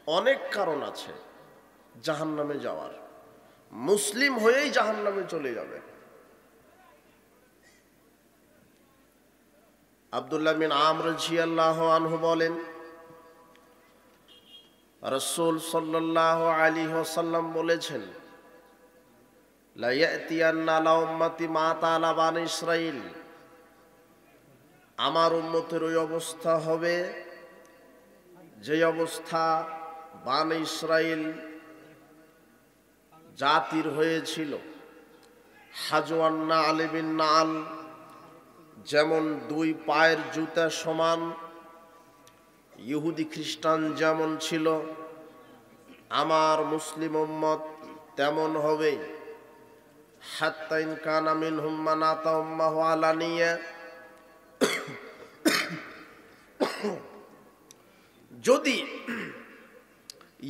অনেক কারণ আছে জাহান্নামে যাওয়ার। মুসলিম হয়েই জাহান্নামে চলে যাবে। আব্দুল্লাহ বিন আমর রাদিয়াল্লাহু আনহু বলেন, রাসূল সাল্লাল্লাহু আলাইহি ওয়াসাল্লাম বলেছেন, লা ইয়াতিয়ান্না আলা উম্মতি মা তাআলা বানি ইসরাঈল, আমার উম্মতের ওই অবস্থা হবে যে অবস্থা বানি ইসরাঈল জাতির হয়েছিল। হাজওয়ান নাল বিন নাল, যেমন দুই পায়ের জুতা সমান, ইহুদি খ্রিস্টান যেমন ছিল, আমার মুসলিম উম্মত তেমন হবে। হাত্তা ইন কানা মিনহুম মান আতা উম্মাহু আলানিয়া, যদি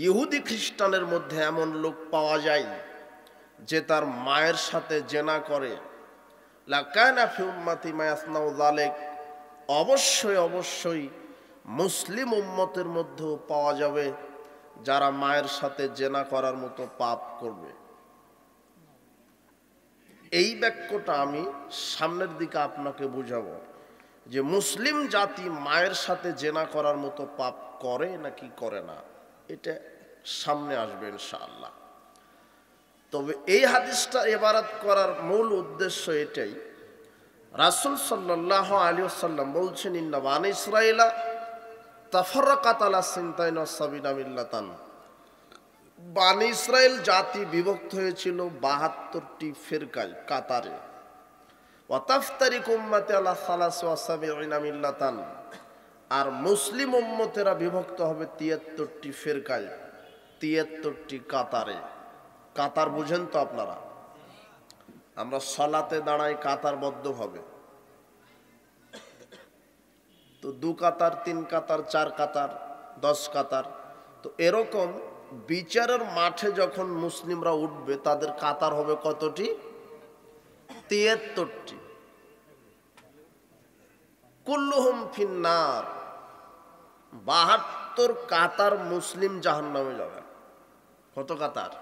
ইহুদি খ্রিস্টানের মধ্যে এমন লোক পাওয়া যায় যে তার মায়ের সাথে জেনা করে, লাকানা ফি উম্মতি মা ইয়াসনাউ যালিক, অবশ্যই অবশ্যই মুসলিম উম্মতের মধ্যেও পাওয়া যাবে যারা মায়ের সাথে জেনা করার মতো পাপ করবে। এই বাক্যটা আমি সামনের দিকে আপনাকে বুঝাবো যে মুসলিম জাতি মায়ের সাথে জেনা করার মতো পাপ করে নাকি করে না, এটা সামনে আসবে ইনশাআল্লাহ। তবে এই হাদিসটা ইবারত করার মূল উদ্দেশ্য এটাই, রাসূল সাল্লাল্লাহু আলাইহি ওয়াসাল্লাম বলছেন, ইন্না বানি ইসরাঈলা তাফাররাকাত আলা সিনতাইন ওয়া সাবিনা মিল্লাতান, বানি ইসরাইল জাতি বিভক্ত হয়েছিল ৭২টি ফিরকায়, কাতারে। ওয়া তাফতারিকু উম্মতি আলা সালাসি ওয়া সাবিঈনা মিল্লাতান, আর মুসলিম উম্মতেরা বিভক্ত হবে ৭৩টি ফিরকায়, ৭৩টি কাতারে। কাতার বুঝেন তো আপনারা? আমরা সালাতে দাঁড়াই কাতারবদ্ধভাবে, তো ২ কাতার, ৩ কাতার, ৪ কাতার, ১০ কাতার। তো এরকম বিচারের মাঠে যখন মুসলিমরা উঠবে তাদের কাতার হবে কতটি? ৭৩টি। কুল্লুহুম ফিন্নার, ৭২ কাতার মুসলিম জাহান্নামে যাবে। কত কাতার?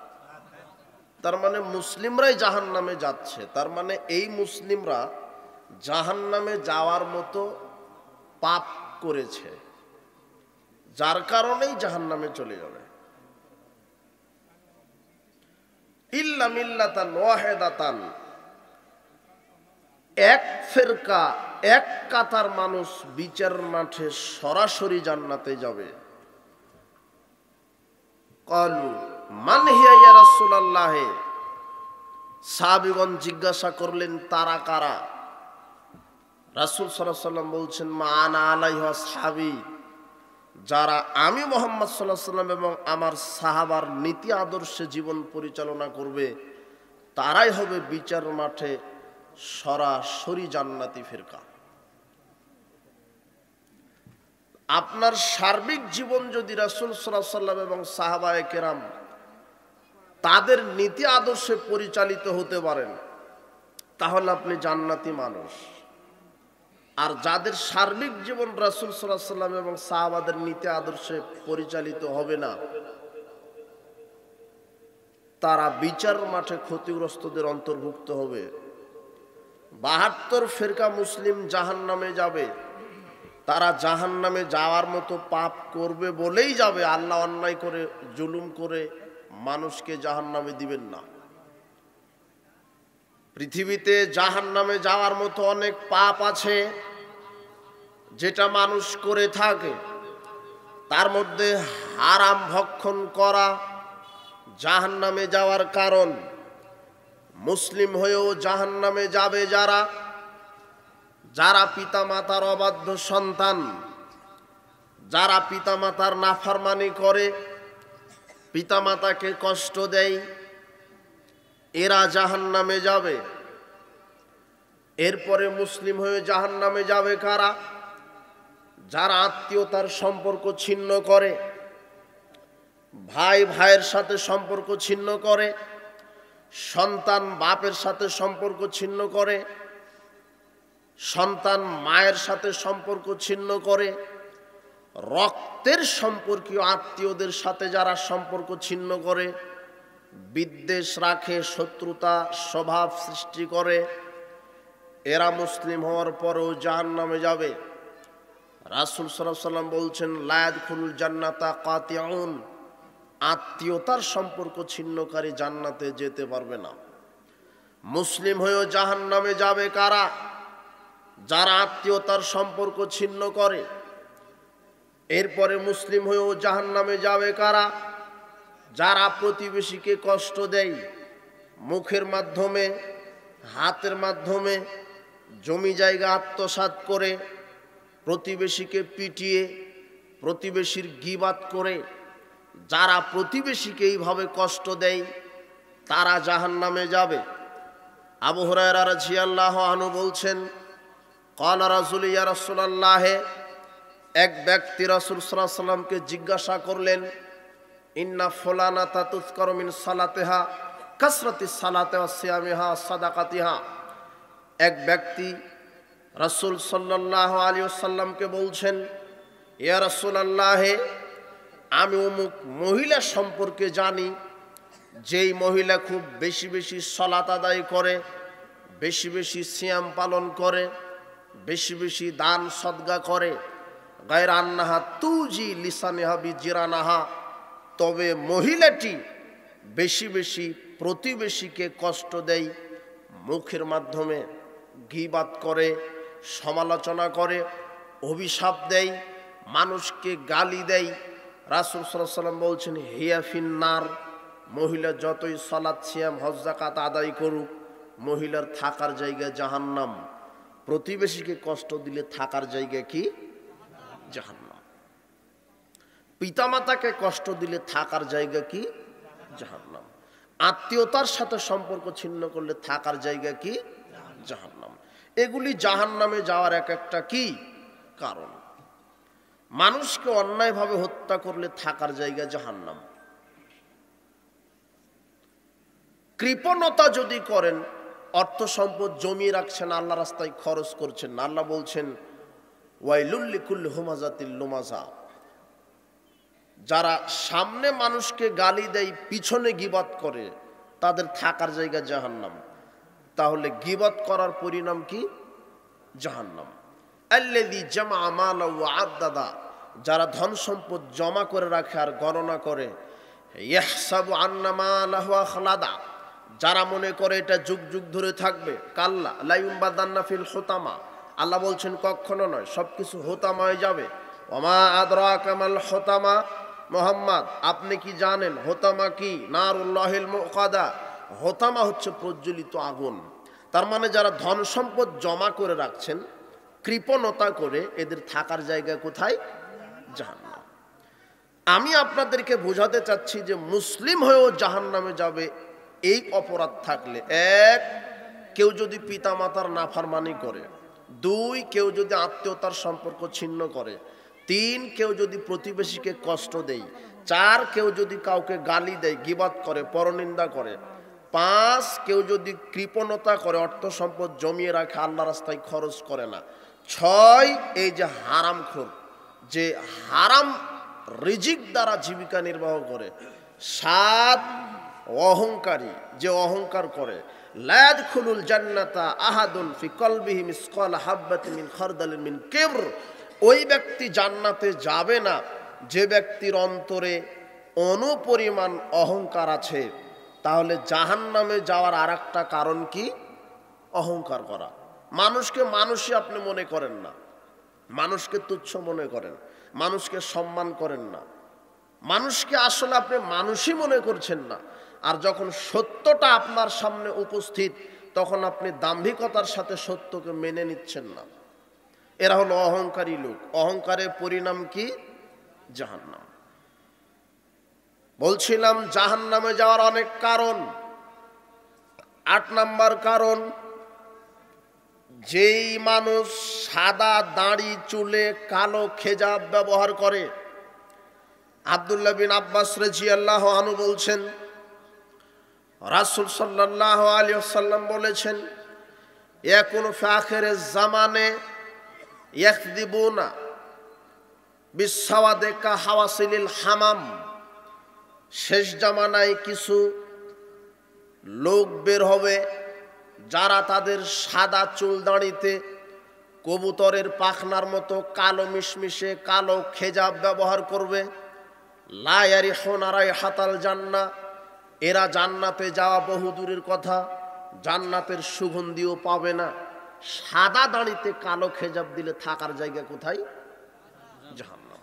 তার মানে মুসলিমরাই জাহান্নামে যাচ্ছে। তার মানে এই মুসলিমরা জাহান্নামে যাওয়ার মতো পাপ করেছে, যার কারণেই জাহান্নামে চলে যাবে। ইল্লা মিল্লাতান ওয়াহিদাতান, এক ফিরকা, এক কাতার মানুষ বিচার মাঠে সরাসরি জান্নাতে যাবে। ক্বালু মান হিয়া ইয়া রাসূলুল্লাহ, সাহাবীগণ জিজ্ঞাসা করলেন তারা কারা? রাসূল সাল্লাল্লাহু আলাইহি ওয়াসাল্লাম বলছেন, মা আনা আলাইহি আসহাবী, যারা আমি মুহাম্মদ সাল্লাল্লাহু আলাইহি ওয়াসাল্লাম এবং আমার সাহাবার নীতি আদর্শে জীবন পরিচালনা করবে, তারাই হবে বিচার মাঠে সরাসরি জান্নাতি ফিরকা। আপনার সার্বিক জীবন যদি রাসূল সাল্লাল্লাহু আলাইহি ওয়াসাল্লাম এবং সাহাবায়ে কেরাম তাদের নীতি আদর্শে পরিচালিত হতে পারেন, তাহলে আপনি জান্নাতি মানুষ। আর যাদের সার্বিক জীবন রাসূল সাল্লাল্লাহু আলাইহি ওয়াসাল্লাম এবং সাহাবাদের নীতি আদর্শে পরিচালিত হবে না, তারা বিচার মাঠে ক্ষতিগ্রস্তদের অন্তর্ভুক্ত হবে। ৭২ ফিরকা মুসলিম জাহান্নামে যাবে। তারা জাহান্নামে যাওয়ার মতো পাপ করবে বলেই যাবে। আল্লাহ অন্যায় করে, জুলুম করে মানুষকে জাহান্নামে দিবেন না। পৃথিবীতে জাহান্নামে যাওয়ার মতো অনেক পাপ আছে যেটা মানুষ করে থাকে। তার মধ্যে হারাম ভক্ষণ করা জাহান্নামে যাওয়ার কারণ। মুসলিম হয়েও জাহান্নামে যাবে যারা, যারা পিতামাতার অবাধ্য সন্তান, যারা পিতামাতার নাফরমানি করে, পিতামাতাকে কষ্ট দেয়, এরা জাহান্নামে যাবে। এরপরে মুসলিম হয়ে জাহান্নামে যাবে কারা? যারা আত্মীয়তার সম্পর্ক ছিন্ন করে, ভাই ভাইয়ের সাথে সম্পর্ক ছিন্ন করে, সন্তান বাপের সাথে সম্পর্ক ছিন্ন করে, সন্তান মায়ের সাথে সম্পর্ক ছিন্ন করে, রক্তের সম্পর্কীয় আত্মীয়দের সাথে যারা সম্পর্ক ছিন্ন করে, বিদ্বেষ রাখে, শত্রুতা স্বভাব সৃষ্টি করে, এরা মুসলিম হওয়ার পরেও জাহান্নামে যাবে। রাসূল সাল্লাল্লাহু আলাইহি ওয়াসাল্লাম বলছেন, লা ইয়াদখুলুল জান্নাতা কাতিউন, আত্মীয়তার সম্পর্ক ছিন্নকারী জান্নাতে যেতে পারবে না। মুসলিম হয়েও জাহান্নামে যাবে কারা? যারা আত্মীয়তার সম্পর্ক ছিন্ন করে। এরপরে মুসলিম হয়েও জাহান্নামে যাবে কারা? যারা প্রতিবেশীকে কষ্ট দেয়, মুখের মাধ্যমে, হাতের মাধ্যমে, জমি জায়গা আত্মসাৎ করে, প্রতিবেশীকে পিটিয়ে, প্রতিবেশীর গীবাত করে, যারা প্রতিবেশীকে এইভাবে কষ্ট দেয় তারা জাহান্নামে যাবে। আবু হুরায়রা রাদিয়াল্লাহু আনহু বলছেন, ক্বালা রাসূল ইয়া রাসূলুল্লাহ, এক ব্যক্তি রাসূল সাল্লাল্লাহু আলাইহি ওয়াসাল্লামকে জিজ্ঞাসা করলেন, ইন্না ফুলানাতা তুযকারু মিন সালাতিহা কাসরাতিস সালাতি ওয়া সিয়ামিহা সাদাকাতিহা। এক ব্যক্তি রাসূল সাল্লাল্লাহু আলাইহি ওয়াসাল্লামকে বলছেন, ইয়া রাসূলুল্লাহ, আমি অমুক মহিলা সম্পর্কে জানি, যেই মহিলা খুব বেশি বেশি সালাত আদায় করে, বেশি বেশি সিয়াম পালন করে, বেশি বেশি দান সদকা করে, গায়রা আন্নাহা তুজি লিসানিহা বিজিরানাহা, তবে মহিলাটি বেশি বেশি প্রতিবেশীকে কষ্ট দেয়, মুখের মাধ্যমে গীবাত করে, সমালোচনা করে, অভিশাপ দেয়, মানুষকে গালি দেয়। রাসূল সাল্লাল্লাহু আলাইহি ওয়াসাল্লাম বলছেন, হিয়া ফিন্নার, মহিলা যতই সালাত সিয়াম হজ যাকাত আদায় করুক, মহিলার থাকার জায়গা জাহান্নাম। প্রতিবেশীকে কষ্ট দিলে থাকার জায়গা কি? জাহান্নাম। পিতামাতাকে কষ্ট দিলে থাকার জায়গা কি? জাহান্নাম। আত্মীয়তার সাথে সম্পর্ক ছিন্ন করলে থাকার জায়গা কি? জাহান্নাম। এগুলি জাহান্নামে যাওয়ার এক একটা কি কারণ। মানুষকে অন্যায়ভাবে হত্যা করলে থাকার জায়গা জাহান্নাম। কৃপণতা যদি করেন, অর্থ সম্পদ জমিয়ে রাখছেন, আল্লাহ রাস্তায় খরচ করছেন না, আল্লাহ বলছেন ওয়াইলুল লিকুল্লি হুমাযাতিল লুমাযা, যারা সামনে মানুষকে গালি দেয়, পিছনে গীবত করে, তাদের থাকার জায়গা জাহান্নাম। তাহলে গীবত করার পরিণাম কি? জাহান্নাম। আল্লাযী জামা মালা ওয়া আদ্দাদা, যারা ধন সম্পদ জমা করে রাখে আর গণনা করে, ইয়াহসাবু আন্না মালাহু আখলাদা, যারা মনে করে এটা যুগ যুগ ধরে থাকবে, কাল্লা লা ইউমবাদান্না ফিল হুতামা, আল্লাহ বলছেন কখনো নয়, সবকিছু হোতামা হয়ে যাবে। ওমা আদরাকা মাল হুতামা, মুহাম্মদ আপনি কি জানেন হোতামা কি? নারুল্লাহিল মুকাদা, হোতামা হচ্ছে প্রজ্বলিত আগুন। তার মানে যারা ধন সম্পদ জমা করে রাখছেন কৃপণতা করে, এদের থাকার জায়গা কোথায়? জাহান্নাম। আমি আপনাদেরকে বোঝাতে চাচ্ছি যে মুসলিম হয়েও জাহান্নামে যাবে এই অপরাধ থাকলে, এক, কেউ যদি পিতামাতার নাফরমানি করে, দুই, কেউ যদি আত্মীয়তার সম্পর্ক ছিন্ন করে, তিন, কেউ যদি প্রতিবেশীকে কষ্ট দেয়, চার, কেউ যদি কাউকে গালি দেয়, গীবত করে, পরনিন্দা করে, পাঁচ, কেউ যদি কৃপণতা করে, অর্থ সম্পদ জমিয়ে রাখে, আল্লাহ রাস্তায় খরচ করে না, ছয়, এই যে হারামখোর, যে হারাম রিজিক দ্বারা জীবিকা নির্বাহ করে, সাত, অহংকারী, যে অহংকার করে, লা ইয়াদখুলুল জান্নাতা আহাদুন ফি কলবিহি মিসকাল হাববাতিন মিন খারদালিন মিন কিবর, ওই ব্যক্তি জান্নাতে যাবে না যে ব্যক্তির অন্তরে অনুপরিমাণ অহংকার আছে। তাহলে জাহান্নামে যাওয়ার আরেকটা কারণ কি? অহংকার করা। মানুষকে মানুষই আপনি মনে করেন না, মানুষকে তুচ্ছ মনে করেন, মানুষকে সম্মান করেন না, মানুষকে আসলে আপনি মানুষই মনে করছেন না। আর যখন সত্যটা আপনার সামনে উপস্থিত, তখন আপনি দাম্ভিকতার সাথে সত্যকে মেনে নিচ্ছেন না। এরা হলো অহংকারী লোক। অহংকারের পরিণাম কি? জাহান্নাম। বলছিলাম জাহান্নামে যাওয়ার অনেক কারণ। ৮ নাম্বার কারণ, যেই মানুষ সাদা দাড়ি চুলে কালো খেজাব ব্যবহার করে। আব্দুল্লাহ বিন আব্বাস রাদিয়াল্লাহু আনহু বলছেন, রাসূল সাল্লাল্লাহু আলাইহি ওয়াসাল্লাম বলেছেন, ইয়াকুনু ফি আখিরিজ জামানে ইয়াখদিবুনা বিসাওয়াদে কা হাওয়াসিলিল হামাম, শেষ জামানায় কিছু লোক বের হবে যারা তাদের সাদা চুল দাড়িতে কবুতরের পাখনার মতো কালো মিশমিশে কালো খেজাব ব্যবহার করবে। লা ইয়ারিহুনা রাইহাতাল জান্নাহ, এরা জান্নাতে যাওয়া বহুদূরের কথা, জান্নাতের সুগন্ধিও পাবে না। সাদা দাড়িতে কালো খেজাব দিলে থাকার জায়গা কোথায়? জাহান্নাম।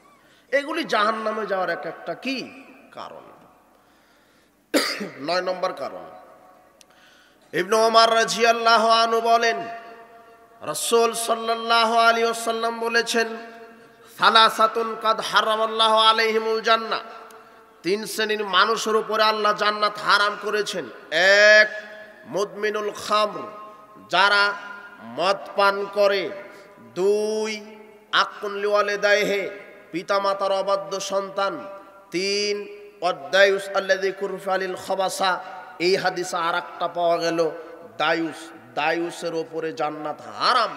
এগুলি জাহান্নামে যাওয়ার এক একটা কি কারণ। 9 নম্বর কারণ, ইবনে ওমর রাদিয়াল্লাহু আনহু বলেন, রাসূল সাল্লাল্লাহু আলাইহি ওয়াসাল্লাম বলেছেন, সালাসাতুন কাদ হারামাল্লাহু আলাইহিমুল জান্নাহ, 3 শ্রেণীর মানুষের উপরে আল্লাহ জান্নাত হারাম করেছেন। 1, মুদমিনুল খামর, যারা মদ পান করে। 2, আকুন লিওয়ালিদাইহি, পিতামাতার অবাধ্য সন্তান। 3, ওয়াদায়ুস আল্লাযী কুরফালিল খাবাসা, এই হাদিসে আরেকটা পাওয়া গেল দায়ুস, দায়ুসের ওপরে জান্নাত হারাম।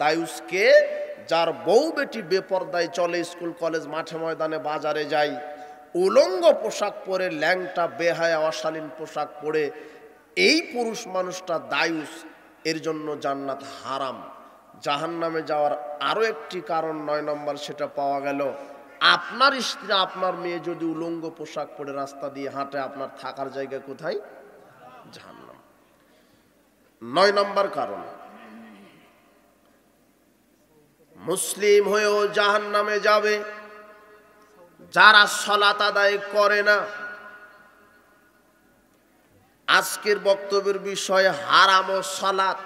দায়ুসকে, যার বউ বেটি বেপরদায় চলে, স্কুল কলেজ মাঠে ময়দানে বাজারে যায়, উলঙ্গ পোশাক পরে, ল্যাংটা বেহায়া অশালীন পোশাক পরে, এই পুরুষ মানুষটা দায়ুস, এর জন্য জান্নাত হারাম। জাহান্নামে যাওয়ার আরো একটি কারণ 9 নম্বর, সেটা পাওয়া গেল, আপনার স্ত্রী আপনার মেয়ে যদি উলঙ্গ পোশাক পরে রাস্তা দিয়ে হাঁটে, আপনার থাকার জায়গা কোথায়? জাহান্নাম। 9 নম্বর কারণ, মুসলিম হয়েও জাহান্নামে যাবে যারা সালাত আদায় করে না। আজকের বক্তব্যের বিষয় হারাম ও সালাত,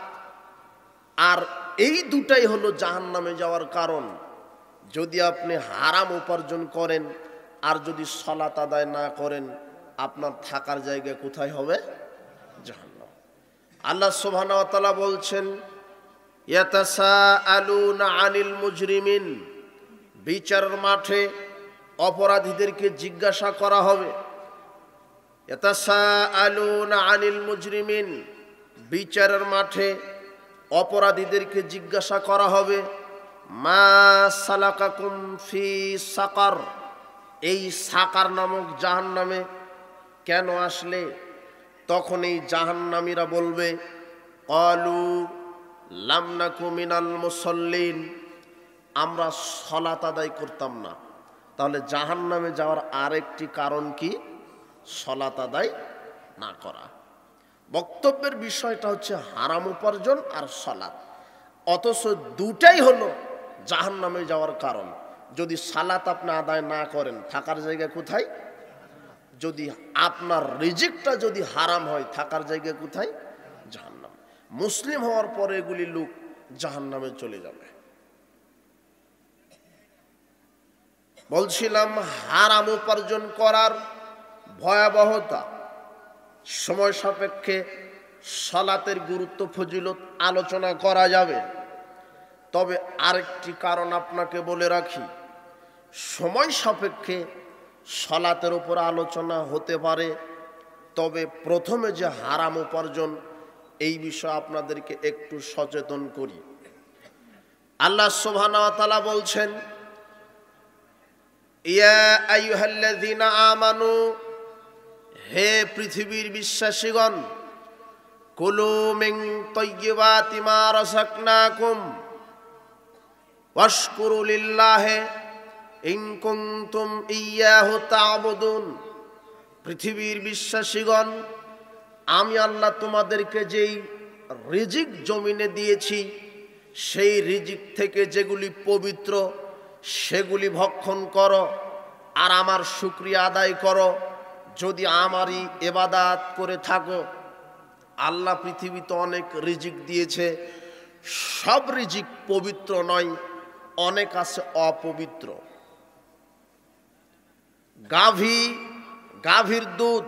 আর এই দুটাই হলো জাহান্নামে যাওয়ার কারণ। যদি আপনি হারাম উপার্জন করেন আর যদি সালাত আদায় না করেন, আপনার থাকার জায়গা কোথায় হবে? জাহান্নাম। আল্লাহ সুবহানাহু ওয়া তাআলা বলছেন, ইয়াতাসাআলুনা আনিল মুজরিমিন, বিচারের মাঠে অপরাধীদেরকে জিজ্ঞাসা করা হবে। ইয়াতাসাআলুনা আনিল মুজরিমিন, বিচারের মাঠে অপরাধীদেরকে জিজ্ঞাসা করা হবে, মা সালাকাকুম ফি সাকার, এই সাকার নামক জাহান্নামে কেন আসলে? তখন এই জাহান্নামীরা বলবে, ক্বালু লাম নাকু মিনাল মুসাল্লিন, আমরা সালাত আদায় করতাম না। তাহলে জাহান্নামে যাওয়ার আরেকটি কারণ কি? সালাত আদায় না করা। বক্তব্যের বিষয়টা হচ্ছে হারাম উপার্জন আর সালাত, অথচ দুটাই হলো জাহান্নামে যাওয়ার কারণ। যদি সালাত আপনি আদায় না করেন, থাকার জায়গা কোথায়? যদি আপনার রিজিকটা যদি হারাম হয়, থাকার জায়গা কোথায়? জাহান্নাম। মুসলিম হওয়ার পরে এগুলি লোক জাহান্নামে চলে যাবে। বলছিলাম হারাম উপার্জন করার ভয়াবহতা, সময় সাপেক্ষে সালাতের গুরুত্ব ফজিলত আলোচনা করা যাবে। তবে আরেকটি কারণ আপনাকে বলে রাখি, সময় সাপেক্ষে সালাতের উপর আলোচনা হতে পারে, তবে প্রথমে যে হারাম উপার্জন, এই বিষয়ে আপনাদেরকে একটু সচেতন করি। আল্লাহ সুবহানাহু ওয়া তাআলা বলছেন, ইয়া আইয়ুহাল্লাযীনা আমানু, হে পৃথিবীর বিশ্বাসীগণ, কুলু মিন তাইয়্যিবাতি মা রাযাকনাকুম ওয়াশকুরু লিল্লাহি ইন কুনতুম ইয়্যাহু তা'বুদুন। পৃথিবীর বিশ্বাসীগণ, আমি আল্লাহ তোমাদেরকে যেই রিজিক জমিনে দিয়েছি, সেই রিজিক থেকে যেগুলি পবিত্র সেগুলি ভক্ষণ করো আর আমার শুকরিয়া আদায় করো। যদি আমারই ইবাদত করে থাকো, আল্লাহ পৃথিবীতে অনেক রিজিক দিয়েছে, সব রিজিক পবিত্র নয়, অনেক আছে অপবিত্র। গাভীর দুধ,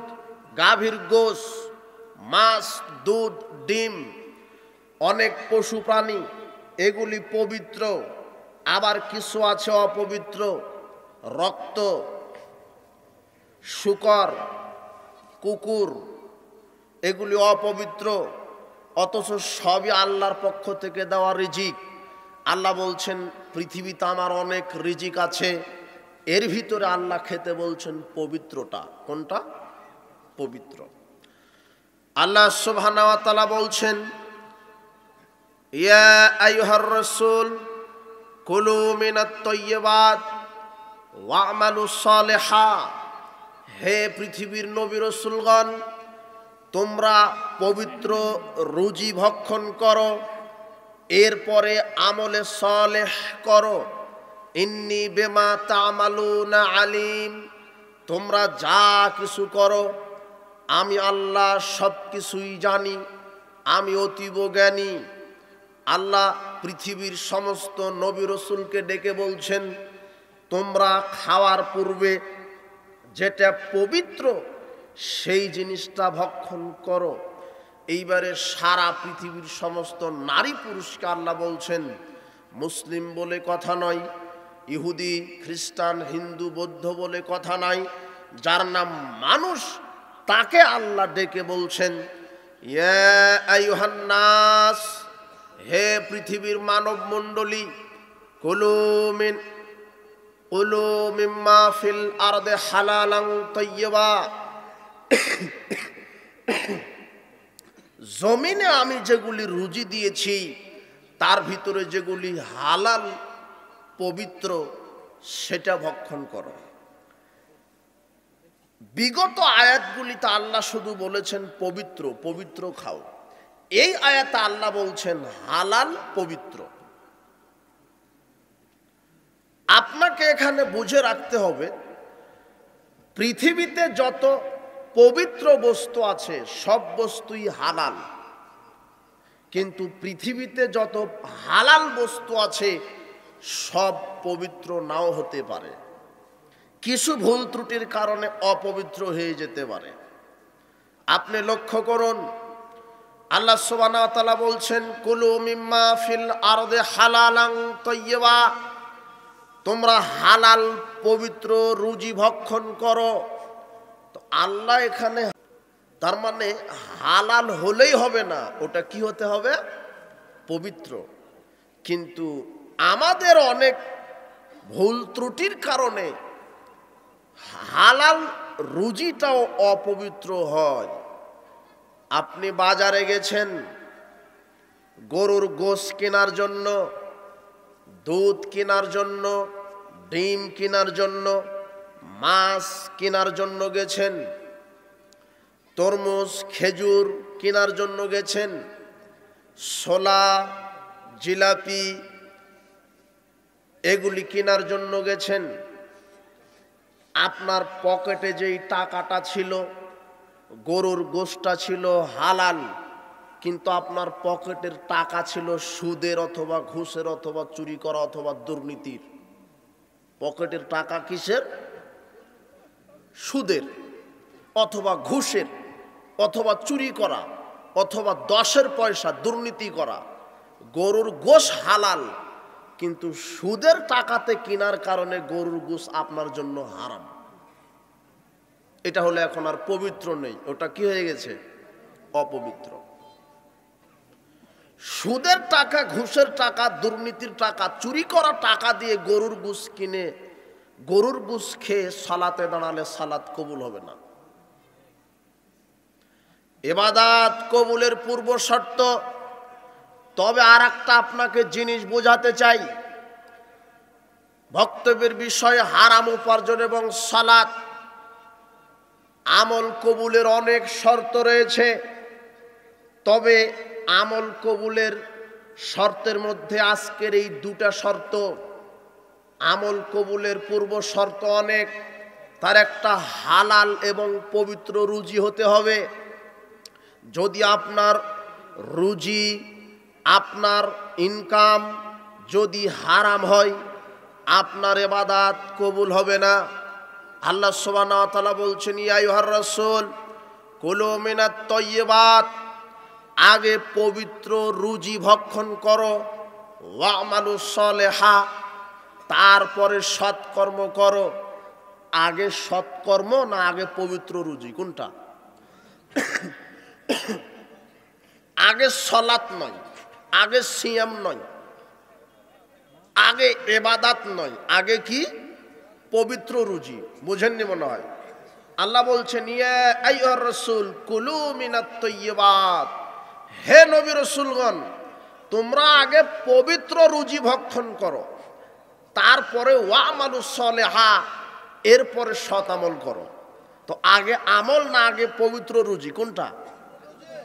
গাভীর গোশ, মাছ, দুধ, ডিম, অনেক পশু প্রাণী, এগুলি পবিত্র। আবার কিছু আছে অপবিত্র, রক্ত, শূকর, কুকুর, এগুলি অপবিত্র, অথচ সবই আল্লাহর পক্ষ থেকে দেওয়া রিজিক। আল্লাহ বলছেন, পৃথিবীতে আমার অনেক রিজিক আছে, এর ভিতরে আল্লাহ খেতে বলছেন পবিত্রটা। কোনটা? পবিত্র। আল্লাহ সুবহানাহু ওয়া তাআলা বলছেন, ইয়া আইয়ুহার রাসূল কুলু মিনাত তাইয়্যিবাত ওয়া'মালুস সালিহা। হে পৃথিবীর নবী রাসূলগণ, তোমরা পবিত্র রুজি ভক্ষণ করো, এরপরে আমলে সালেহ করো। ইন্নী বিমা তা'মালুনা আলিম। তোমরা যা কিছু করো আমি আল্লাহ সব কিছুই জানি, আমি অতীব জ্ঞানী। আল্লাহ পৃথিবীর সমস্ত নবী রাসূলকে ডেকে বলছেন, তোমরা খাওয়ার পূর্বে যেটা পবিত্র সেই জিনিসটা ভক্ষণ করো। এইবারে সারা পৃথিবীর সমস্ত নারী পুরুষকে আল্লাহ বলছেন, মুসলিম বলে কথা নয়, ইহুদি খ্রিস্টান হিন্দু বৌদ্ধ বলে কথা নাই, যার নাম মানুষ তাকে আল্লাহ ডেকে বলছেন, ইয়া আইয়ুহান নাস, হে পৃথিবীর মানব মণ্ডলী, কুলু মিম্মা ফিল আরদে হালালান তাইয়্যিবা। জমিনে আমি যেগুলি রুজি দিয়েছি তার ভিতরে যেগুলি হালাল পবিত্র সেটা ভক্ষণ করো। বিগত আয়াতগুলিতে আল্লাহ শুধু বলেছেন পবিত্র পবিত্র খাও। এই আয়াতে আল্লাহ বলছেন হালাল পবিত্র। আপনাকে এখানে বুঝে রাখতে হবে, পৃথিবীতে যত পবিত্র বস্তু আছে সব বস্তুই হালাল, কিন্তু পৃথিবীতে যত হালাল বস্তু আছে সব পবিত্র নাও হতে পারে, কিছু ভুল ত্রুটির কারণে অপবিত্র হয়ে যেতে পারে। আপনি লক্ষ্য করুন, আল্লাহ সুবহানাহু ওয়া তাআলা বলছেন, কুলু মিম্মা ফিল আরদে হালালান তাইয়্যিবা। তোমরা হালাল পবিত্র রুজি ভক্ষণ করো। তো আল্লাহ এখানে, তার মানে হালাল হলেই হবে না, ওটা কি হতে হবে? পবিত্র। কিন্তু আমাদের অনেক ভুল ত্রুটির কারণে হালাল রুজিটাও অপবিত্র হয়। আপনি বাজারে গেছেন গরুর গোশ কেনার জন্য, দুধ কেনার জন্য, ডিম কেনার জন্য, মাছ কেনার জন্য গেছেন, তরমুজ খেজুর কেনার জন্য গেছেন, ছোলা জিলাপি এগুলি কেনার জন্য গেছেন। আপনার পকেটে যেই টাকাটা ছিল, গরুর গোশটা ছিল হালাল, কিন্তু আপনার পকেটের টাকা ছিল সুদের অথবা ঘুষের অথবা চুরি করা অথবা দুর্নীতির। পকেটের টাকা কিসের? সুদের অথবা ঘুষের অথবা চুরি করা অথবা 10-এর পয়সা দুর্নীতি করা। গরুর গোশ হালাল, কিন্তু সুদের টাকাতে কেনার কারণে গরুর গোশ আপনার জন্য হারাম। এটা হলো এখন আর পবিত্র নেই, ওটা কি হয়ে গেছে? অপবিত্র। সুদের টাকা, ঘুষের টাকা, দুর্নীতির টাকা, চুরি করা টাকা দিয়ে গরুর গোশ কিনে গরুর গোশ খেয়ে সালাতে দাঁড়ালে সালাত কবুল হবে না। ইবাদত কবুলের পূর্ব শর্ত। তবে আর একটা আপনাকে জিনিস বোঝাতে চাই, বক্তব্যের বিষয়ে হারাম উপার্জন এবং সালাত, আমল কবুলের অনেক শর্ত রয়েছে। তবে আমল কবুলের শর্তের মধ্যে আজকের এই দুটা শর্ত, আমল কবুলের পূর্ব শর্ত অনেক। তার একটা হালাল এবং পবিত্র রুজি হতে হবে। যদি আপনার রুজি, আপনার ইনকাম যদি হারাম হয়, আপনার ইবাদত কবুল হবে না। আল্লাহ সুবহানাহু ওয়া তাআলা বলছেন, ইয়া আইয়ুহার রাসূল কুলু মিনাত তাইয়্যিবাত। আগে পবিত্র রুজি ভক্ষণ করো, ওয়া'মালুস সালিহা, তারপরে সৎকর্ম করো। আগে সৎকর্ম না আগে পবিত্র রুজি? কোনটা? আগে সালাত নয়, আগে সিয়াম নয়, আগে ইবাদত নয়, আগে কি? পবিত্র রুজি। বুঝেননি মনে হয়। আল্লাহ বলছেন ইয়া আইয়ুহার রাসূল কুলু মিনাত তাইয়্যিবাত, হে নবী রাসূলগণ তোমরা আগে পবিত্র রুজি ভক্ষণ করো, তারপরে ওয়ামালু সলিহা, এরপরে সৎ আমল করো। তো আগে আমল না আগে পবিত্র রুজি? কোনটা?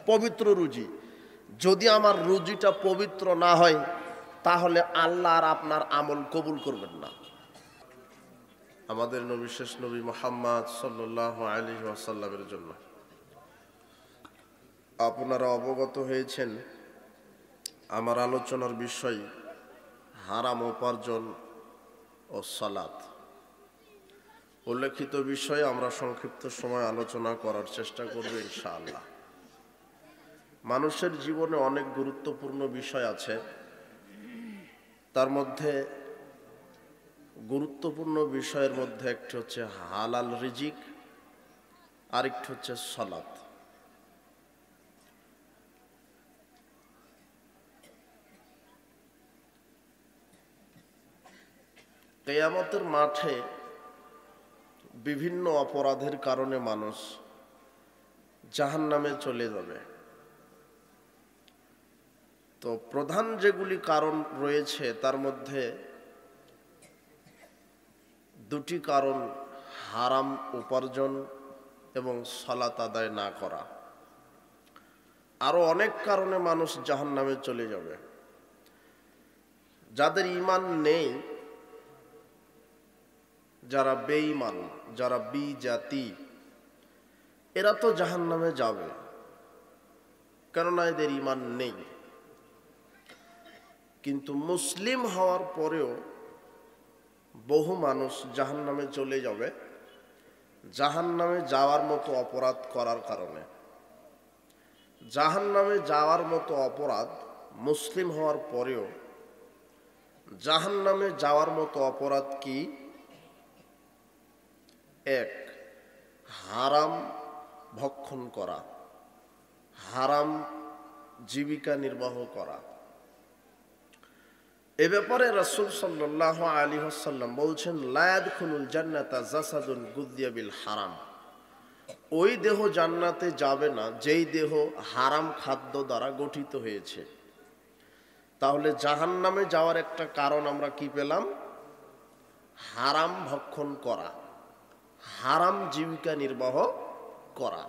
পবিত্র রুজি। যদি আমার রুজিটা পবিত্র না হয় তাহলে আল্লাহ আর আপনার আমল কবুল করবেন না। আমাদের নবী শেষ নবী মুহাম্মদ সাল্লাল্লাহু আলাইহি ওয়াসাল্লামের জন্য আপনারা অবগত হয়েছেন আমার আলোচনার বিষয় হারাম উপার্জন ও সালাত। উল্লেখিত বিষয়ে আমরা সংক্ষিপ্ত সময় আলোচনা করার চেষ্টা করব ইনশাআল্লাহ। মানুষের জীবনে অনেক গুরুত্বপূর্ণ বিষয় আছে, তার মধ্যে গুরুত্বপূর্ণ বিষয়ের মধ্যে একটি হচ্ছে হালাল রিজিক, আরেকটি হচ্ছে সালাত। কিয়ামতের মাঠে বিভিন্ন অপরাধের কারণে মানুষ জাহান্নামে চলে যাবে। তো প্রধান যেগুলি কারণ রয়েছে তার মধ্যে দুটি কারণ হারাম উপার্জন এবং সালাত আদায় না করা। আরো অনেক কারণে মানুষ জাহান্নামে চলে যাবে। যাদের ঈমান নেই, যারা বেঈমান, যারা বিজাতি, এরা তো জাহান্নামে যাবে, কেননা এদের ঈমান নেই। কিন্তু মুসলিম হওয়ার পরেও বহু মানুষ জাহান্নামে চলে যাবে জাহান্নামে যাওয়ার মতো অপরাধ করার কারণে। জাহান্নামে যাওয়ার মতো অপরাধ মুসলিম হওয়ার পরেও জাহান্নামে যাওয়ার মতো অপরাধ কি? এক, হারাম ভক্ষণ করা, হারাম জীবিকা নির্বাহ করা। এ ব্যাপারে রাসূল সাল্লাল্লাহু আলাইহি ওয়াসাল্লাম বলছেন লা ইয়াদখুলুল জান্নাতা জাসাদুন গুযিয়া বিল হারাম, ওই দেহ জান্নাতে যাবে না যেই দেহ হারাম খাদ্য দ্বারা গঠিত হয়েছে। তাহলে জাহান্নামে যাওয়ার একটা কারণ আমরা কি পেলাম? হারাম ভক্ষণ করা, হারাম জীবিকা নির্বাহ করা।